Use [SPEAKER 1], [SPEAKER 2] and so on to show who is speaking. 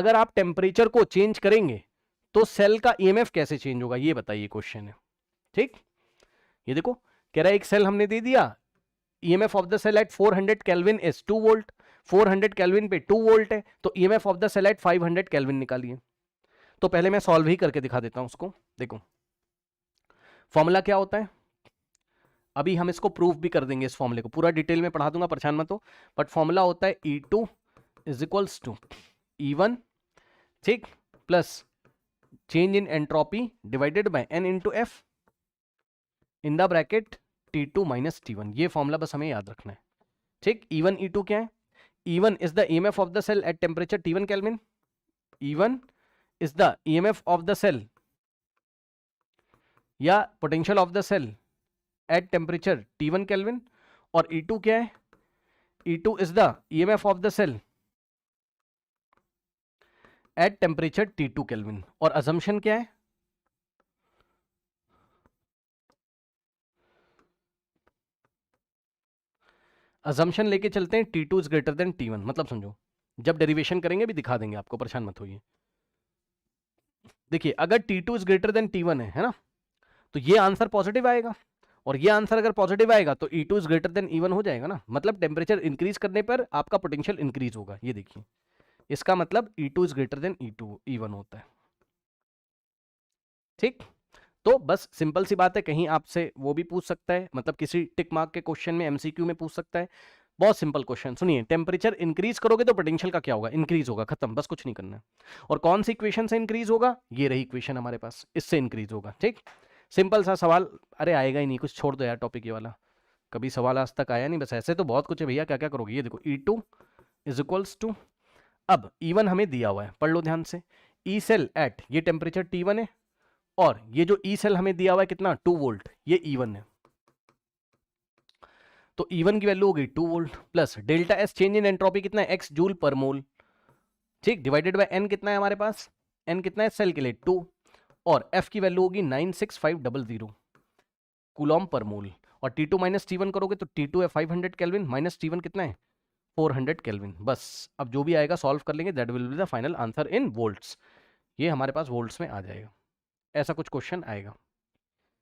[SPEAKER 1] अगर आप टेम्परेचर को चेंज करेंगे तो सेल का ईएमएफ कैसे चेंज होगा, ये बताइए क्वेश्चन है। ठीक, ये देखो कह रहा है एक सेल हमने दे दिया, EMF of the cell at 400 kelvin is 2 volt, 400 kelvin पे 2 वोल्ट है, तो EMF of the cell at 500 kelvin निकालिए। तो पहले मैं सॉल्व ही करके दिखा देता हूं उसको। देखो फॉर्मूला क्या होता है, अभी हम इसको प्रूफ भी कर देंगे, इस फॉर्मूले को पूरा डिटेल में पढ़ा दूंगा, परेशान मत हो। बट फॉर्मूला होता है E2 is equals to E1, ठीक, plus change in entropy divided by N into F in the bracket T2 minus T1। ये फॉर्मूला बस हमें याद रखना है। ठीक, E1 E2 क्या है, E1 is the EMF of the cell at temperature T1 kelvin, E1 is the EMF of the cell या potential of the cell at temperature T1 kelvin, और E2 क्या है, E2 is the EMF of the cell at temperature T2 kelvin. और assumption क्या है, assumption लेके चलते हैं T2 is greater than T1, मतलब समझो जब डेरिवेशन करेंगे भी दिखा देंगे आपको, परेशान मत होइए। देखिए अगर T2 is greater than T1 है ना, तो ये आंसर पॉजिटिव आएगा, और ये आंसर अगर पॉजिटिव आएगा तो E2 is greater than E1 हो जाएगा ना, मतलब टेम्परेचर इंक्रीज करने पर आपका पोटेंशियल इंक्रीज होगा। ये देखिए इसका मतलब E2 is greater than E1 होता है। ठीक, तो बस सिंपल सी बात है, कहीं आपसे वो भी पूछ सकता है, मतलब किसी टिक मार्क के क्वेश्चन में एमसीक्यू में पूछ सकता है। बहुत सिंपल क्वेश्चन, सुनिए, टेम्परेचर इंक्रीज करोगे तो पोटेंशियल का क्या होगा, इंक्रीज होगा, खत्म, बस कुछ नहीं करना है। और कौन सी इक्वेशन से इंक्रीज होगा, ये रही इक्वेशन हमारे पास, इससे इंक्रीज होगा। ठीक, सिंपल सा सवाल, अरे आएगा ही नहीं, कुछ छोड़ दो यार टॉपिक ये वाला, कभी सवाल आज तक आया नहीं, बस ऐसे तो बहुत कुछ है भैया, क्या क्या करोगे। ये देखो E2 इज इक्वल्स टू, अब E1 हमें दिया हुआ है, पढ़ लो ध्यान से, ई सेल एट, ये टेम्परेचर T1 है, और ये जो ई सेल हमें दिया हुआ है कितना, 2 वोल्ट, ये E1 है, तो E1 की वैल्यू होगी 2 volt, plus delta S change in entropy कितना है, x जूल पर मोल, ठीक, डिवाइडेड बाय n कितना है हमारे पास, n कितना है सेल के लिए 2, और f की वैल्यू होगी 96500 कूलॉम पर मोल, और T2 माइनस T1 करोगे तो T2 है 500 केल्विन, माइनस T1 कितना है 400 केल्विन। बस अब जो भी आएगा सॉल्व कर लेंगे, that will be the final answer in volts, ये हमारे पास वोल्ट्स में आ जाएगा। ऐसा कुछ क्वेश्चन आएगा।